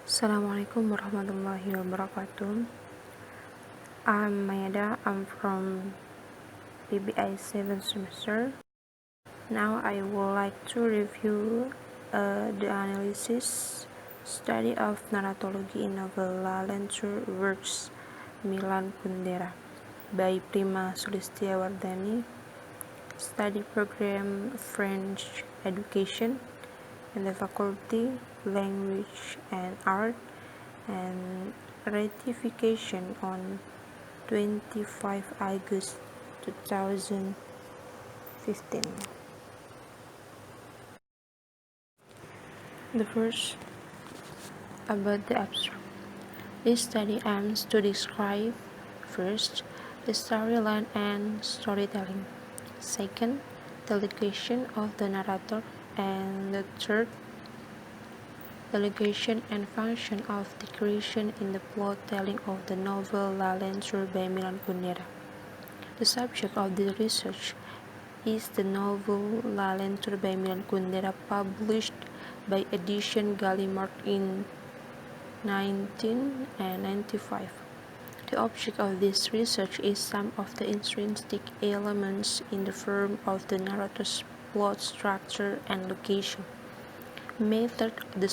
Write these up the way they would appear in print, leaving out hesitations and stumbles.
Assalamualaikum warahmatullahi wabarakatuh. I'm Mayyada. I'm from PBI 7th semester. Now I would like to review the analysis study of narratology in novel Lalentur works Milan Kundera by Prima Sulistiawardhani, study program French Education in the Faculty Language and Art, and ratification on 25 August 2015. The first, about the abstract. This study aims to describe, first, the storyline and storytelling, second, the location of the narrator, and the third, the location and function of digression in the plot telling of the novel Lalentur by Milan Kundera. The subject of the research is the novel Lalentur by Milan Kundera, published by Edition Gallimard in 1995. The object of this research is some of the intrinsic elements in the form of the narrator's plot structure and location. Method the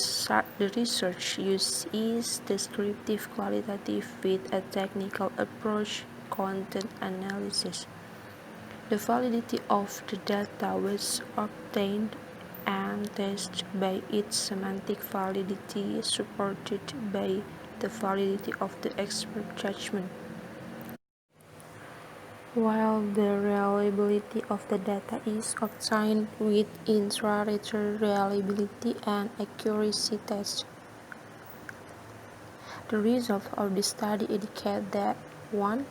research used is descriptive qualitative with a technical approach, content analysis. The validity of the data was obtained and tested by its semantic validity, supported by the validity of the expert judgment. While the reliability of the data is obtained with intra-rater reliability and accuracy tests, the results of the study indicate that 1.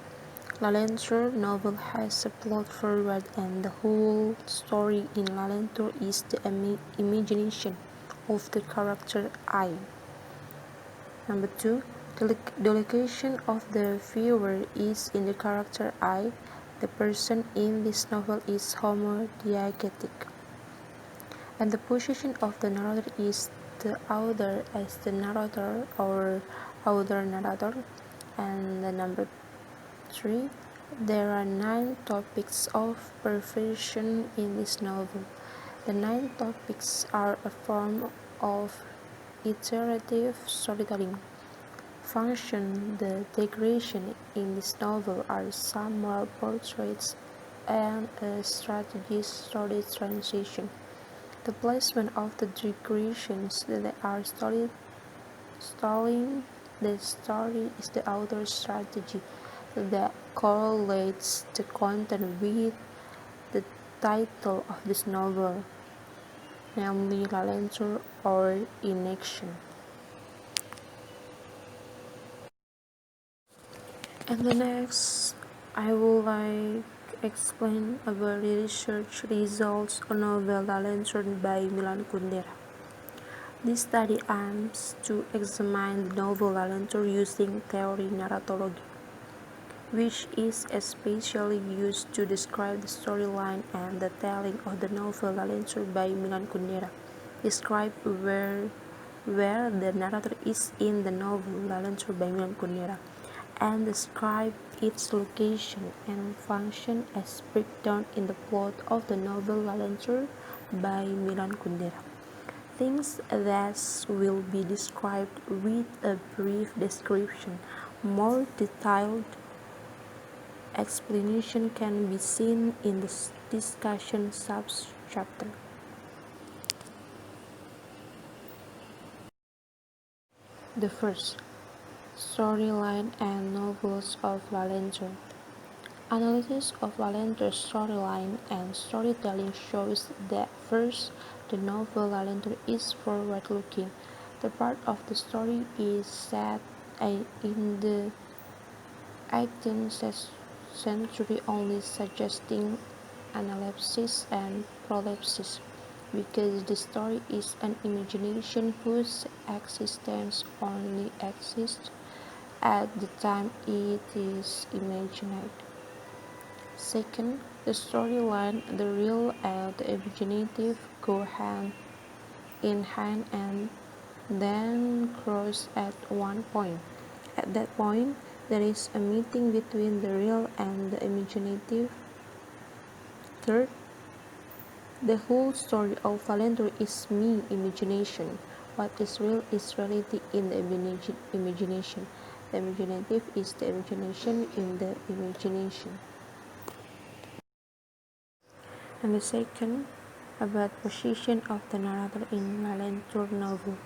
Lalentur novel has a plot forward, and the whole story in Lalentur is the imagination of the character I. Number 2. The location of the viewer is in the character I. The person in this novel is homodiegetic, and the position of the narrator is the author as the narrator or author-narrator. And the number 3. There are 9 topics of perversion in this novel. The 9 topics are a form of iterative storytelling. Function, the digression in this novel are some moral portraits and a strategy story transition. The placement of the digressions that are stalling the story is the author's strategy that correlates the content with the title of this novel, namely Lalentur or Inaction. And the next, I would like explain about the research results on novel Lalentur by Milan Kundera. This study aims to examine the novel Lalentur using theory narratology, which is especially used to describe the storyline and the telling of the novel Lalentur by Milan Kundera. Describe where the narrator is in the novel Lalentur by Milan Kundera, and describe its location and function as breakdown in the plot of the novel Lalentur by Milan Kundera. Things that will be described with a brief description. More detailed explanation can be seen in the discussion sub-chapter. The first, storyline and novels of Lalentur. Analysis of Lalentur's storyline and storytelling shows that first, the novel Lalentur is forward-looking. The part of the story is set in the 18th century, only suggesting analepsis and prolepsis, because the story is an imagination whose existence only exists at the time it is imagined. Second, the storyline, the real and the imaginative go hand in hand, and then cross at one point. At that point, there is a meeting between the real and the imaginative. Third, the whole story of Valentine is me imagination. What is real is reality in the imagination. The imaginative is the imagination in the imagination. And the second, about position of the narrator in Valenture novel.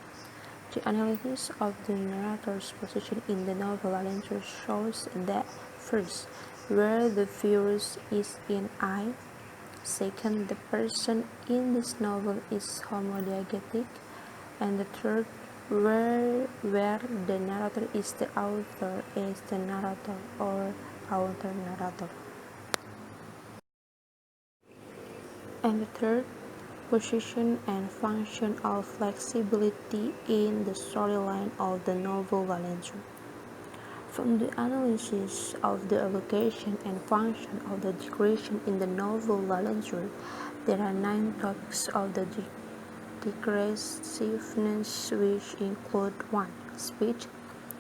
The analysis of the narrator's position in the novel Valenture shows that first, where the viewer is in I. Second, the person in this novel is homodiegetic. And the third, where the narrator is the author is the narrator or author-narrator. And the third, position and function of flexibility in the storyline of the novel Valenture. From the analysis of the allocation and function of the digression in the novel Valenture, there are 9 topics of the digressiveness, which include 1. Speech,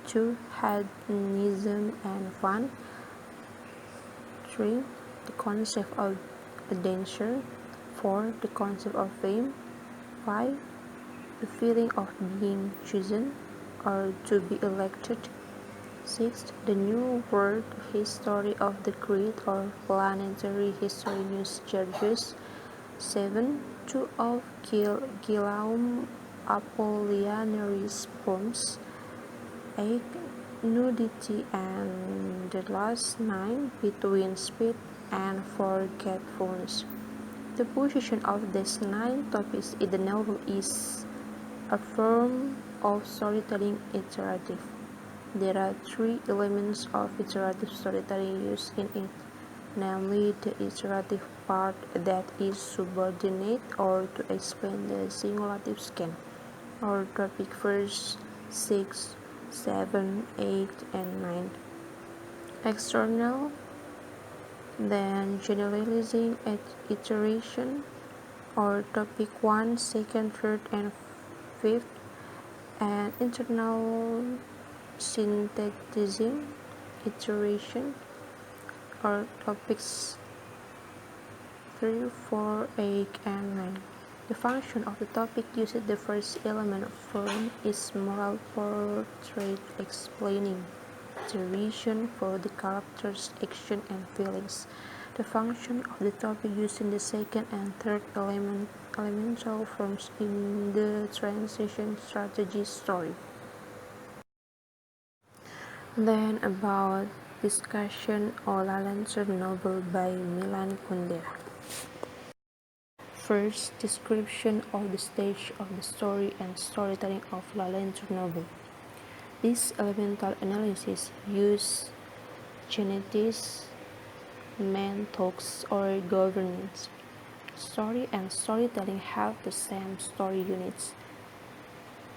2. Hedonism and fun, 3. The concept of danger, 4. The concept of fame, 5. The feeling of being chosen or to be elected, 6. The New World History of the Grid or Planetary History News Georges, 7. 2 of Guillaume Apollinary's poems, 8. Nudity, and the last 9, between speed and forgetfulness. The position of these 9 topics in the novel is a form of storytelling iterative. There are 3 elements of iterative storytelling used in it, namely the iterative part that is subordinate or to explain the simulative scan, or topic verse 6, 7, 8, and 9. External, then generalizing iteration, or topic 1, 2nd, 3rd, and 5th, and internal synthesizing iteration, or topics 3, 4, 8, and 9. The function of the topic uses the first element of form is moral portrait explaining the reason for the character's action and feelings. The function of the topic using the second and third elemental forms in the transition strategy story. Then about discussion of Valenture novel by Milan Kundera. First, description of the stage of the story and storytelling of Valenture novel. This elemental analysis uses genetics, methods, or governance. Story and storytelling have the same story units.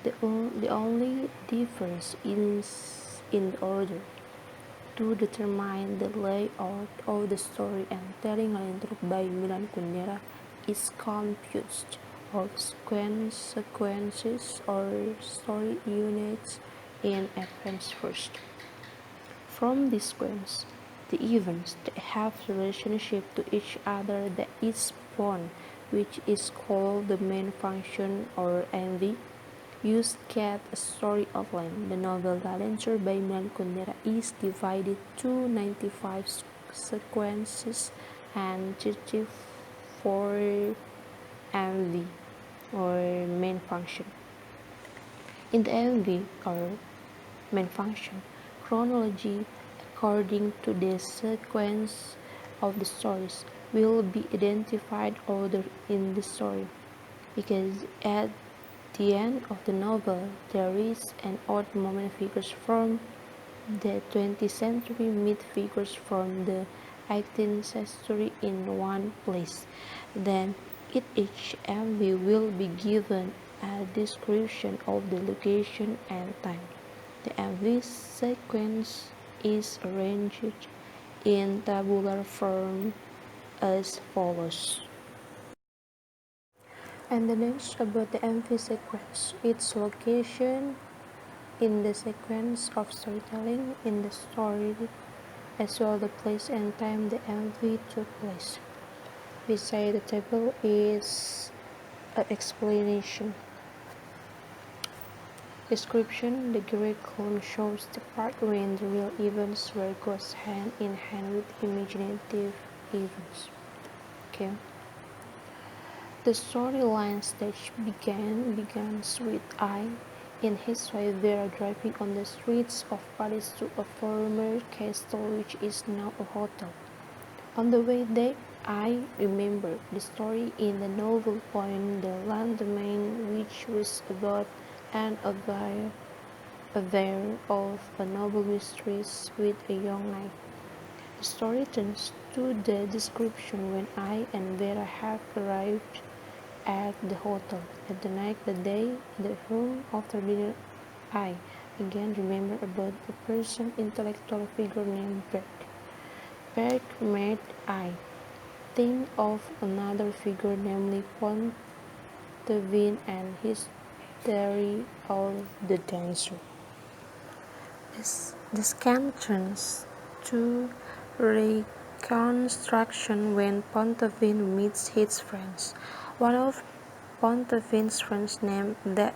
The only difference is in the order. To determine the layout of the story and telling Valenture by Milan Kundera is composed of sequences or story units in advance first. From this sequence, the events that have relationship to each other that is spawned, which is called the main function or MV, use get a story outline. The novel Valenture by Milan Kundera is divided to 95 sequences and 34 MV or main function. In the MV or main function, chronology according to the sequence of the stories will be identified order in the story, because at the end of the novel there is an odd moment figures from the 20th century meet figures from the 18th century in one place. Then each MV will be given a description of the location and time. The MV sequence is arranged in tabular form as follows. And the next about the MV sequence, its location in the sequence of storytelling in the story, as well the place and time the MV took place. Beside the table is an explanation. Description: the Greek column shows the part when the real events were goes hand in hand with imaginative events. Okay. The storyline stage begins with I, in his wife Vera, driving on the streets of Paris to a former castle which is now a hotel. On the way there, I remember the story in the novel Point the Landman, which was about an affair of a noble mistress with a young knight. The story turns to the description when I and Vera have arrived at the hotel. At the night, the day, the room after dinner, I again remember about a person, intellectual figure named Berg. Berg made I think of another figure, namely Pontevin and his theory of the dancer. This scan turns to reconstruction when Pontevin meets his friends. One of Pontevin's friends named that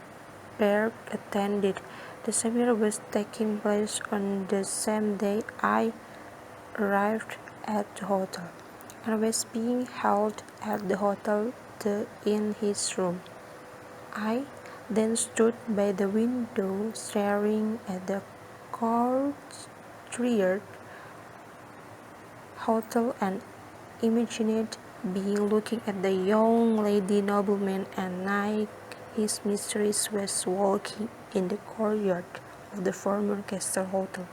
Berg attended. The seminar was taking place on the same day I arrived at the hotel, and was being held at the hotel in his room. I then stood by the window staring at the courtyard hotel and imagined being looking at the young lady nobleman and knight his mistress was walking in the courtyard of the former castle hotel.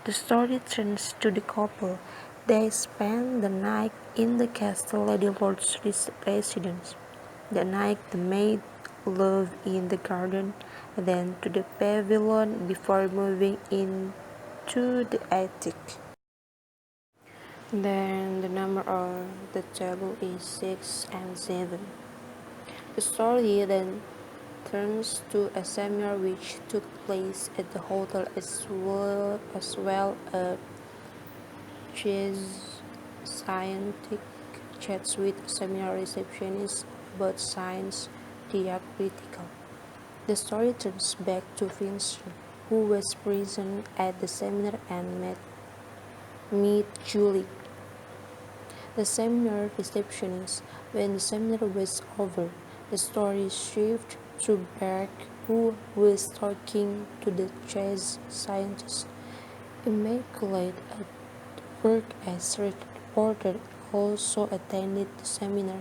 The story turns to the couple. They spend the night in the castle lady lord's residence. That night they made love in the garden, then to the pavilion before moving into the attic. Then the number on the table is 6 and 7. The story then turns to a seminar which took place at the hotel as well as scientific chats with seminar receptionists about science diacritical. The story turns back to Vincent, who was present at the seminar and meet Julie, the seminar receptionist. When the seminar was over, the story shifted to Berg, who was talking to the chess scientist. Immaculate at work as reporter also attended the seminar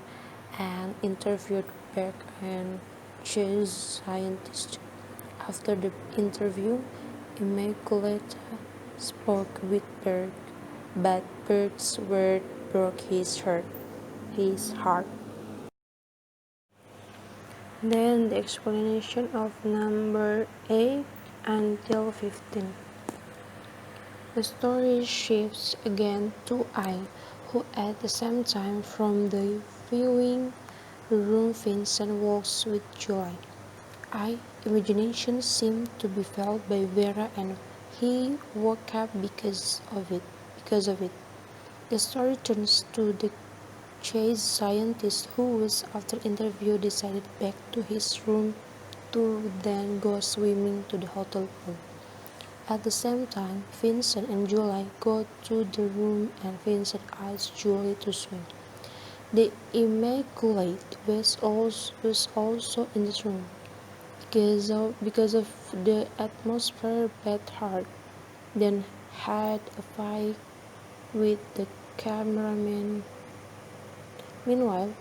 and interviewed Berg and chess scientist. After the interview, Immaculate spoke with Berg, but Berg's word broke his heart. Then the explanation of number 8 until 15. The story shifts again to I, who at the same time from the viewing room Vincent walks with joy. Imagination seemed to be felt by Vera and he woke up because of it. The story turns to the chase scientist who was after interview decided back to his room to then go swimming to the hotel pool. At the same time, Vincent and Julie go to the room and Vincent asks Julie to swim. The Immaculate was also in the room because of the atmosphere Beth hard, then had a fight with the cameraman. Meanwhile,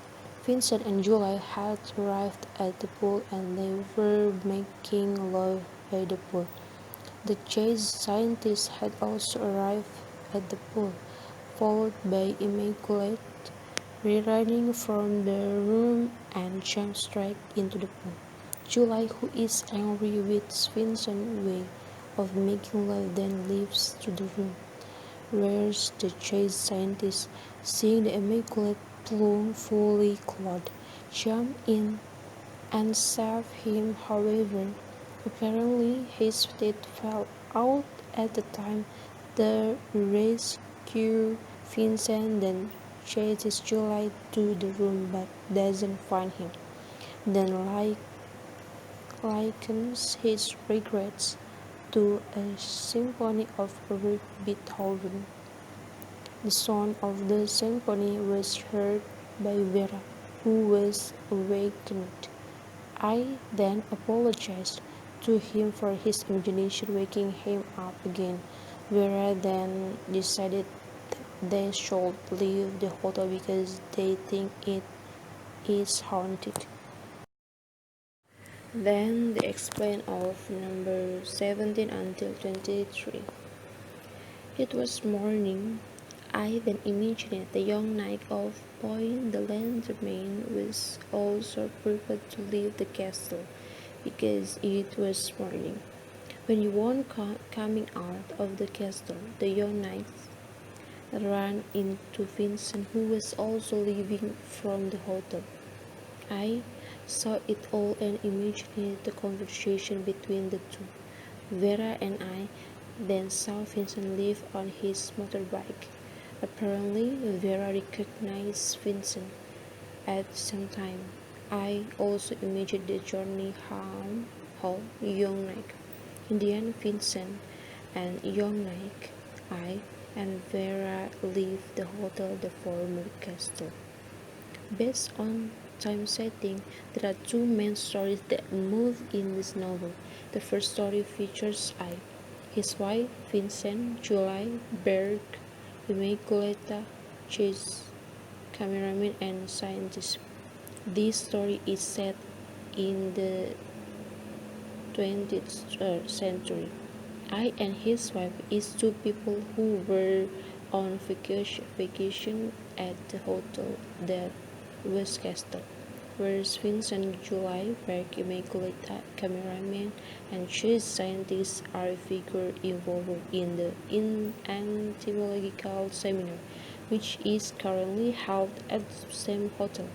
Vincent and Julie had arrived at the pool and they were making love by the pool. The chase scientist had also arrived at the pool, followed by Immaculate, running from the room and jumped straight into the pool. Julie, who is angry with Vincent's way of making love, then leaves to the room. Where's the chase scientist, seeing the Immaculate plumb fully clothed, jumped in and saved him. However, apparently his teeth fell out at the time. The rescue Vincent then chases July to the room but doesn't find him. Then likens his regrets to a symphony of Beethoven. The sound of the symphony was heard by Vera, who was awakened. I then apologized to him for his imagination waking him up again. Vera then decided they should leave the hotel because they think it is haunted. Then they explain of number 17 until 23. It was morning. I then imagined the young knight of Point the Landerman was also prepared to leave the castle because it was morning. When you were coming out of the castle, the young knight ran into Vincent, who was also leaving from the hotel. I saw it all and imagined the conversation between the two. Vera and I then saw Vincent leave on his motorbike. Apparently, Vera recognized Vincent. At the same time, I also imagined the journey home, young Nike. In the end, Vincent and young Nike, I and Vera leave the hotel, the former castle. Based on time setting, there are two main stories that move in this novel. The first story features I, his wife, Vincent, July, Berg, Immaculata, Chase, cameraman, and scientist. This story is set in the 20th century. I and his wife is two people who were on vacation at the hotel that West Castle, whereas Vincent, July, Berg, Immaculata, cameraman, and Chase scientists are figures involved in the entomological seminar, which is currently held at the same hotel.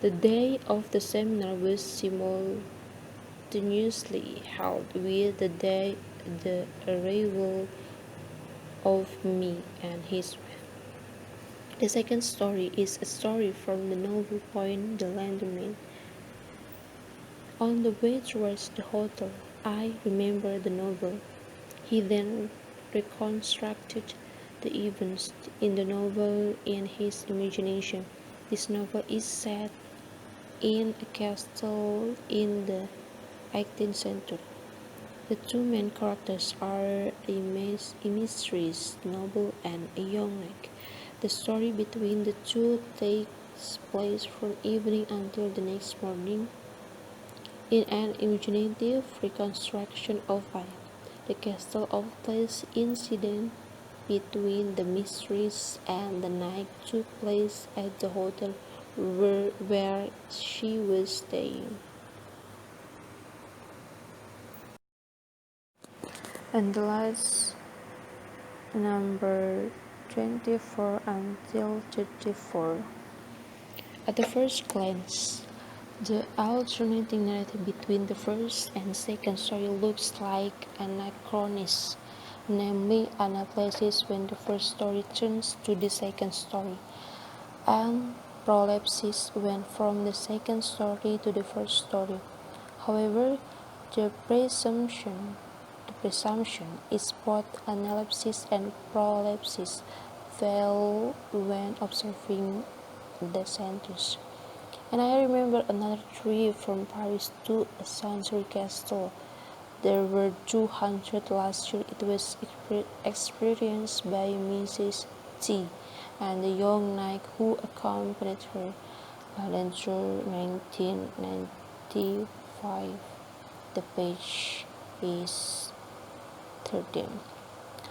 The day of the seminar was simultaneously held with the day the arrival of me and his wife. The second story is a story from the novel Point the Landerman. On the way towards the hotel, I remember the novel. He then reconstructed the events in the novel in his imagination. This novel is set in a castle in the 18th century. The two main characters are a mysterious noble and a young knight. The story between the two takes place from evening until the next morning. In an imaginative reconstruction of I, the castle of place incident between the mistress and the knight took place at the hotel where she was staying. And the last number 24 until 34. At the first glance, the alternating narrative between the first and second story looks like anachronism, namely anaplasis when the first story turns to the second story, and prolepsis when from the second story to the first story. However, the presumption is both analepsis and prolepsis fail when observing the centers. And I remember another trip from Paris to a Saint-Cyr castle. There were 200 last year. It was experienced by Mrs. T and the young knight who accompanied her. Valentine 1995. The page is 13.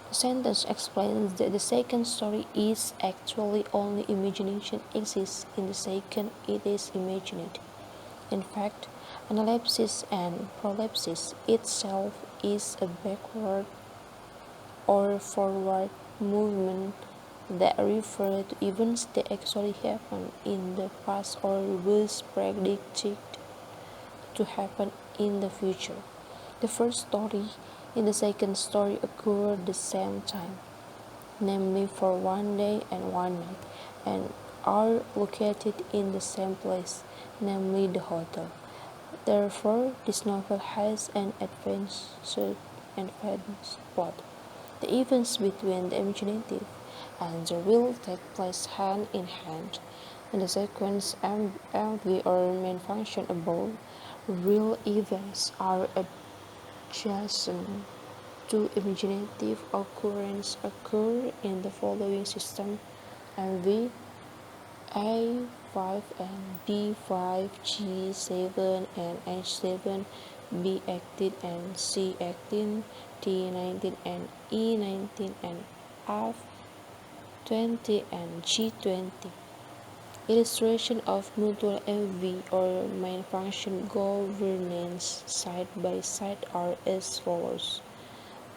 The sentence explains that the second story is actually only imagination exists in the second it is imagined. In fact, analepsis and prolepsis itself is a backward or forward movement that refer to events that actually happened in the past or was predicted to happen in the future. The first story and the second story occur at the same time, namely for one day and one night, and are located in the same place, namely the hotel. Therefore, this novel has an advanced plot. The events between the imaginative and the real take place hand in hand, and the sequence MV or main function above. Real events are adjacent to imaginative occurrence occur in the following system: MV A5 and B5, G7 and H7, B18 and C18, T19 and E19 and F20 and G20. Illustration of mutual MV or main function governance side by side are as follows.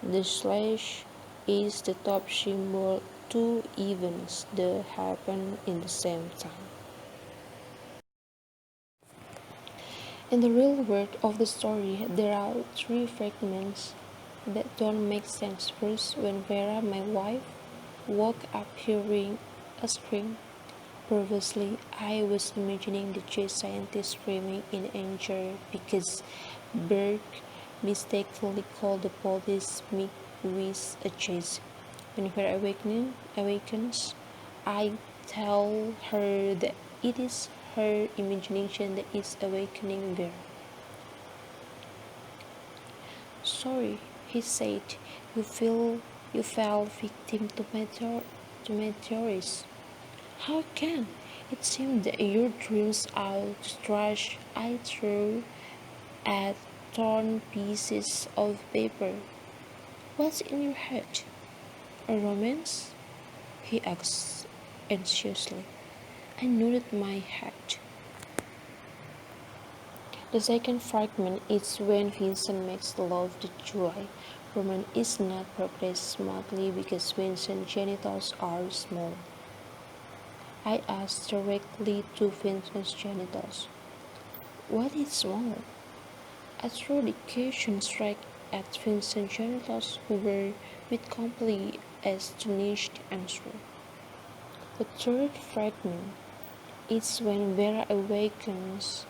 The slash is the top symbol. Two events that happen in the same time. In the real world of the story, there are three fragments that don't make sense. First, when Vera, my wife, woke up hearing a scream. Previously, I was imagining the jet scientist screaming in anger because Berg mistakenly called the police with a chase. When Vera awakens, I tell her that it is her imagination that is awakening Vera. Sorry, he said, you fell victim to meteors. How can? It seemed that your dreams out the trash I threw at torn pieces of paper. What's in your head? A romance? He asked anxiously. I nodded my head. The second fragment is when Vincent makes love to Joy. Romance is not progressed smoothly because Vincent's genitals are small. I asked directly to Vincent's genitals. What is small? I threw the caution strike at Vincent's genitals, who were with completely astonished answer. The third fragment is when Vera awakens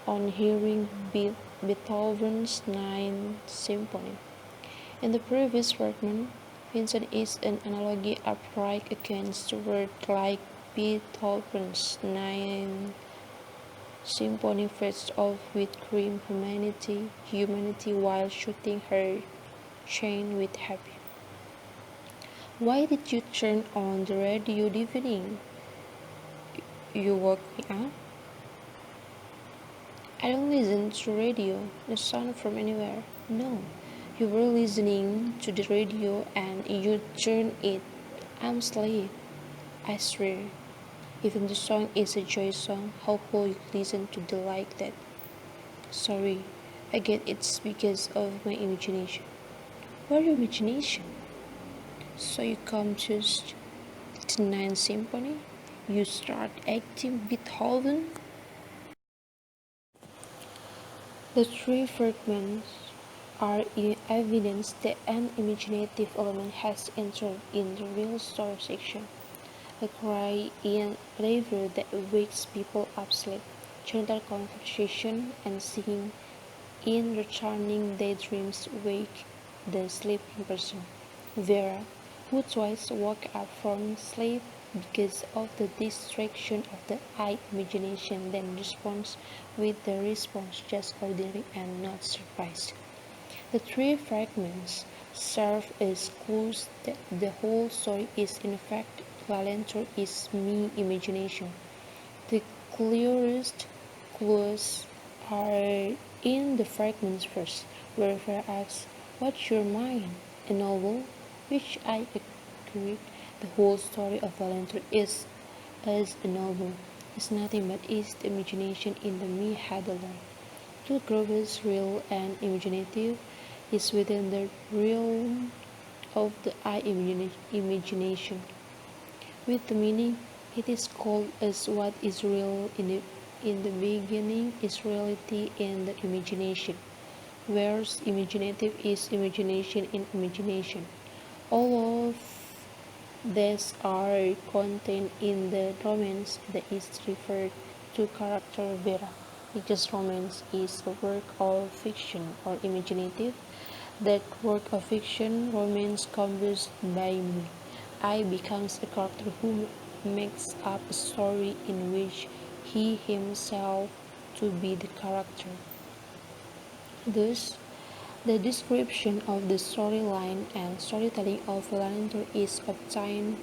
on hearing Beethoven's Ninth Symphony. In the previous fragment, Vincent is an analogy upright against the word like Beethoven's Ninth Symphony faced off with grim humanity while shooting her chain with happy. Why did you turn on the radio this evening? You woke me up? I don't listen to radio, the sound from anywhere. No, you were listening to the radio and you turned it. I'm asleep. I swear. Even the song is a joy song, how could you listen to the like that? Sorry, I get it's because of my imagination. What imagination? So you come to the Ninth Symphony? You start acting Beethoven? The three fragments are evidence that an imaginative element has entered in the real story section. A cry in labor that wakes people up sleep, gentle conversation and singing in returning daydreams wake the sleeping person. Vera, who twice woke up from sleep because of the distraction of the eye imagination, then responds with the response just ordinary and not surprised. The three fragments serve as clues that the whole story is in fact Valentor is me imagination. The clearest clues are in the fragments first, where Vera asks, "What's your mind?" A novel, which I agree. The whole story of Valentor is as a novel. It's nothing but is the imagination in the me head alone. Two groups, real and imaginative, is within the realm of the I imagination. With the meaning, it is called as what is real in the beginning is reality in the imagination, whereas imaginative is imagination in imagination. All of these are contained in the romance that is referred to character Vera, because romance is a work of fiction or imaginative. That work of fiction, romance, composed by me. I becomes a character who makes up a story in which he himself to be the character. Thus, the description of the storyline and storytelling of Valentine is obtained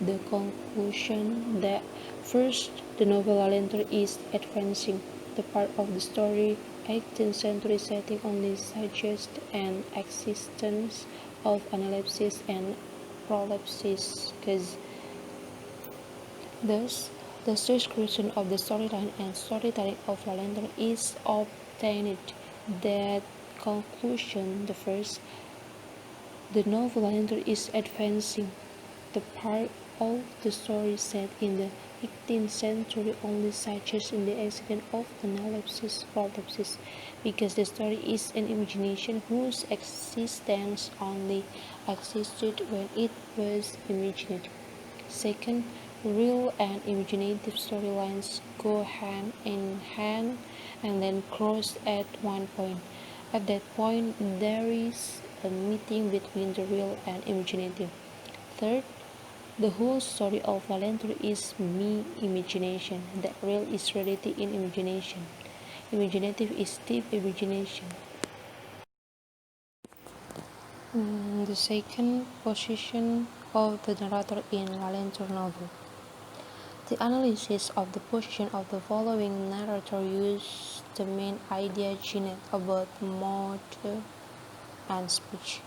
the conclusion that first, the novel Valentine is advancing. The part of the story 18th century setting only suggests an existence of analepsis and prolepsis. Thus, the description of the storyline and storytelling of Valentine is obtained. That conclusion, the first, the novel Valentine is advancing. The part of the story set in the 18th century only suggests in the accident of analepsis prolepsis, because the story is an imagination whose existence only existed when it was imagined. Second, real and imaginative storylines go hand in hand and then cross at one point. At that point, there is a meeting between the real and imaginative. Third, the whole story of Valentine is me imagination. The real is reality in imagination. Imaginative is deep imagination. The second position of the narrator in Valentine novel. The analysis of the position of the following narrator uses the main idea generated about mode and speech.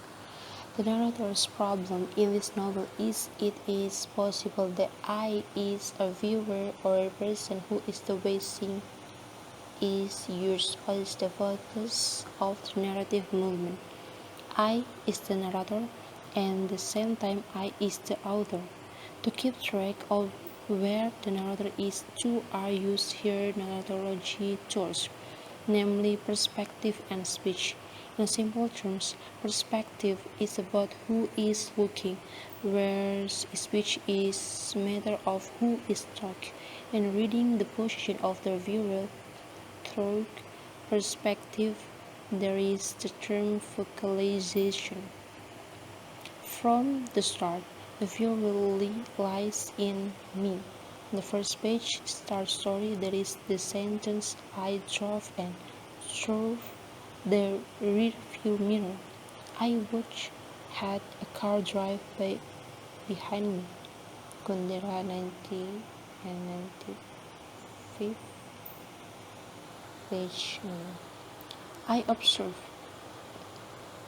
The narrator's problem in this novel is it is possible that I is a viewer or a person who is the way seeing is used as the focus of the narrative movement. I is the narrator and at the same time I is the author. To keep track of where the narrator is, two are used here narratology tools, namely perspective and speech. In simple terms, perspective is about who is looking, whereas speech is a matter of who is talking. In reading the position of the viewer through perspective, there is the term focalization. From the start, the viewer lies in me. On the first page, start story, there is the sentence I drove and through the rear view mirror. I watched had a car drive by behind me. Kundera 90 and 95 page. I observed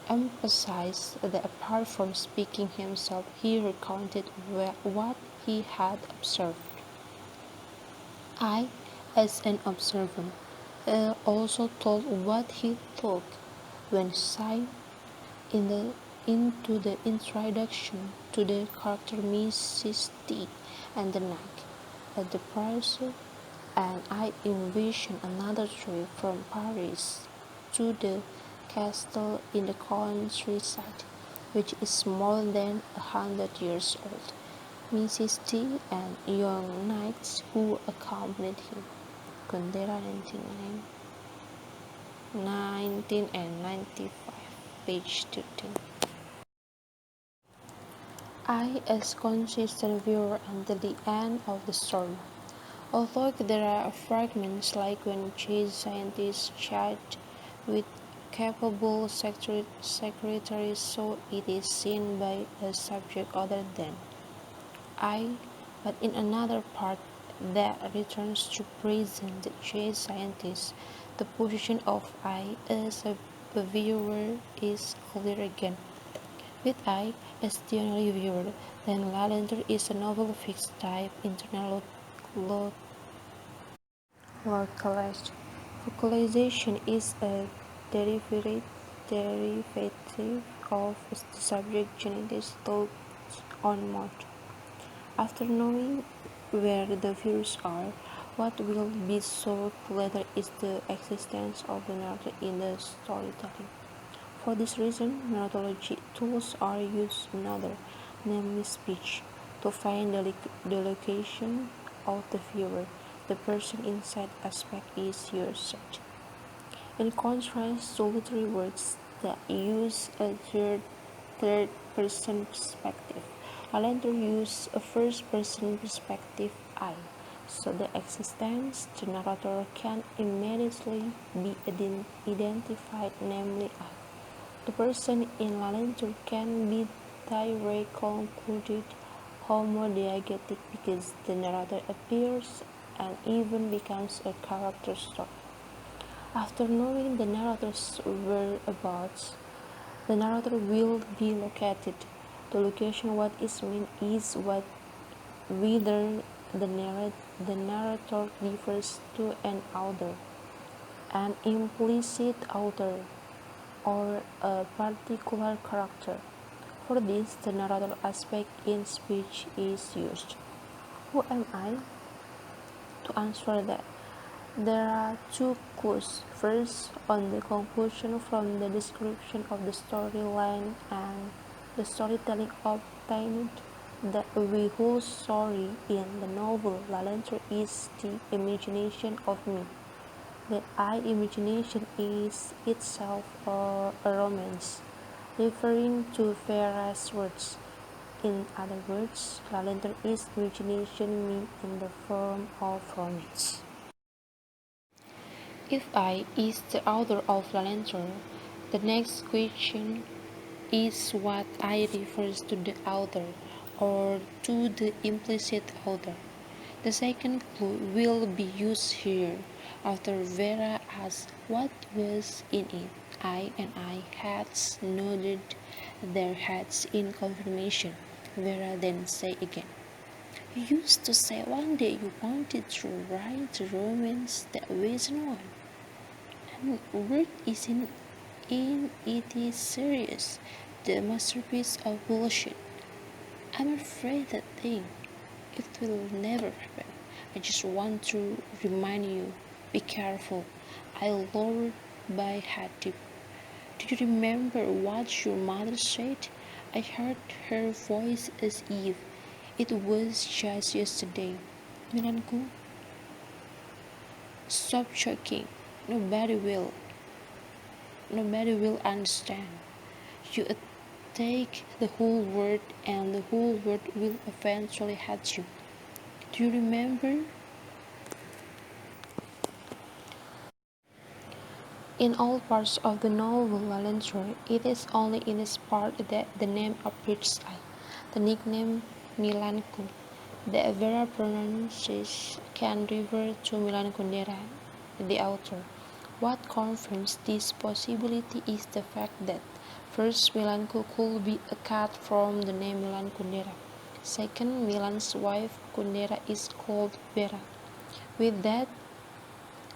emphasized that apart from speaking himself, he recounted what he had observed. I, as an observer, also told what he thought when signed into the introduction to the character Mrs. T and the night at the parcel, and I envisioned another trip from Paris to the castle in the countryside, which is more than 100 years old. Mrs. T and young knights who accompanied him. Kundera 19 and 95, page 13. I, as consistent viewer until the end of the story. Although there are fragments like when chase scientists chat with capable secretaries, so it is seen by a subject other than I, but in another part that returns to present the chase scientist, the position of I as a viewer is clear again. With I as the only viewer, then Lalender is a novel fixed type internal localized. Focalization is a derivative of the subject genetics thought on mode. After knowing where the viewers are, what will be solved later is the existence of the narrator in the storytelling. For this reason, narratology tools are used in another, namely speech, to find the location of the viewer. The person inside aspect is yourself. In contrast to literary works that use a third-person perspective, Allender used a first-person perspective, I, so the existence the narrator can immediately be identified, namely I. The person in Allender can be directly concluded homodiegetic because the narrator appears and even becomes a character story. After knowing the narrator's whereabouts, the narrator will be located. The location what is meant is what whether the narrator refers to an author, an implicit author, or a particular character. For this, the narrator aspect in speech is used. Who am I? To answer that, there are two clues. First, on the conclusion from the description of the storyline and the storytelling obtained, that the whole story in the novel Lalenter is the imagination of me. The I imagination is itself a romance, referring to Vera's words. In other words, Lalenter is imagination me in the form of romance. If I is the author of Lalenter, the next question is what I refers to the author or to the implicit author. The second clue will be used here. After Vera asks what was in it, I and I heads nodded their heads in confirmation. Vera then say again, "You used to say one day you wanted to write a romance that wasn't one. And word isn't in it is serious, the masterpiece of bullshit. I'm afraid that thing. It will never happen. I just want to remind you, be careful." I lowered my head deep. "Do you remember what your mother said?" I heard her voice as if it was just yesterday. "Milanku, stop choking. Nobody will. Nobody will understand. You take the whole world and the whole world will eventually hate you. Do you remember?" In all parts of the novel Lalenter, it is only in this part that the name appears. The nickname Milanku, the Vera pronounces, can refer to Milan Kundera, the author. What confirms this possibility is the fact that first, Milanku could be a cut from the name Milan Kundera. Second, Milan's wife Kundera is called Vera. With that,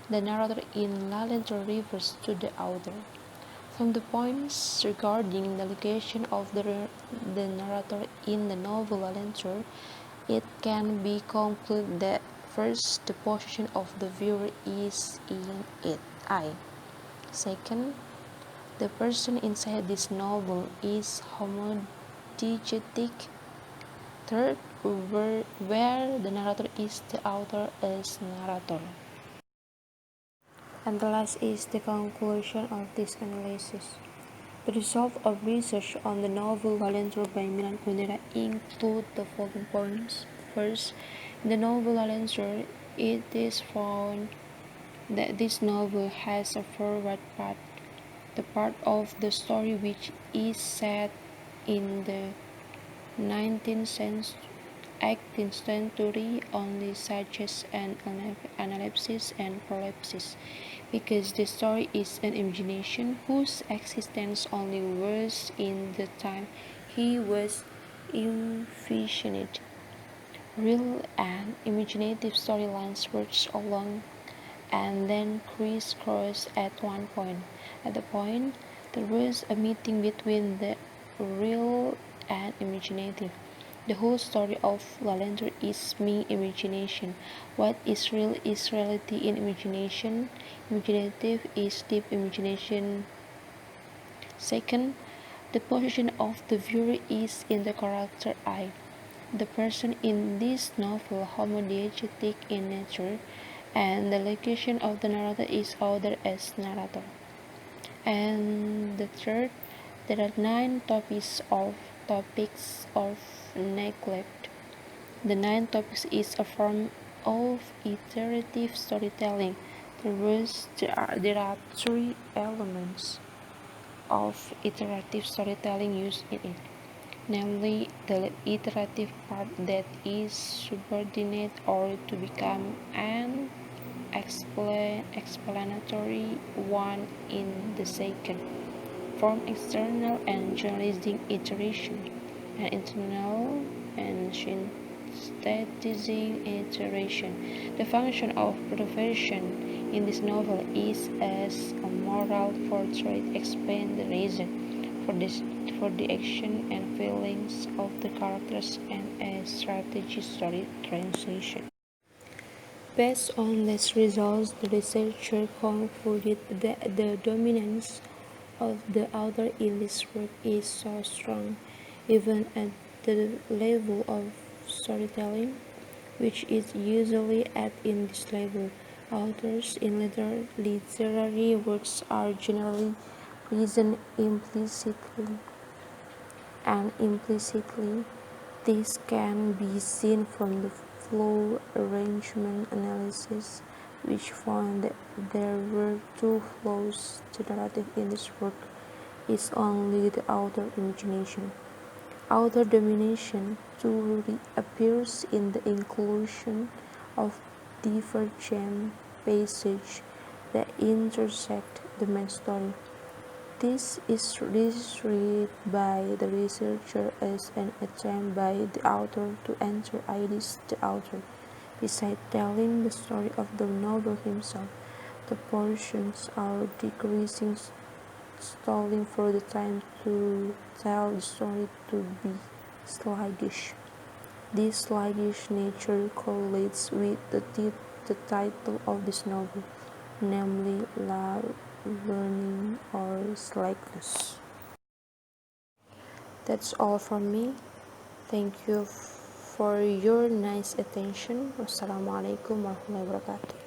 the narrator in Lalenter refers to the author. From the points regarding the location of the narrator in the novel Lalenter, it can be concluded that first, the position of the viewer is in it, I. Second, the person inside this novel is homodiegetic. Third, where the narrator is the author as narrator. And the last is the conclusion of this analysis. The result of research on the novel Lalenter by Milan Kundera include the following points. First, in the novel Lalenter, it is found that this novel has a forward part, the part of the story which is set in the 19th century 18th century only suggests an analepsis and prolepsis, because the story is an imagination whose existence only was in the time he was envisioned. Real and imaginative storylines work along and then crisscross at one point. At the point, there was a meeting between the real and imaginative. The whole story of Lalender is me imagination. What is real is reality in imagination. Imaginative is deep imagination. Second, the position of the viewer is in the character I. The person in this novel homodiegetic in nature, and the location of the narrator is other as narrator. And the third, there are 9 topics of neglect. The 9 topics is a form of iterative storytelling. There are 3 elements of iterative storytelling used in it, namely the iterative part that is subordinate or to become an explanatory one in the second form, external and generalizing iteration, and internal and synthesizing iteration. The function of profession in this novel is as a moral portrait, explain the reason for the action and feelings of the characters, and a strategy story translation. Based on these results, the researcher concluded that the dominance of the author in this work is so strong, even at the level of storytelling, which is usually at in this level. Authors in literary works are generally reason implicitly and implicitly. This can be seen from the flow arrangement analysis, which found that there were 2 flows to narrative in this work. Is only the outer imagination. Outer domination too appears in the inclusion of divergent passages that intersect the main story. This is read by the researcher as an attempt by the author to enter ideas the author. Besides telling the story of the novel himself, the portions are decreasing, stalling for the time to tell the story to be sluggish. This sluggish nature correlates with the title of this novel, namely Learning or Slackness. That's all from me. Thank you for your nice attention. Wassalamualaikum warahmatullahi wabarakatuh.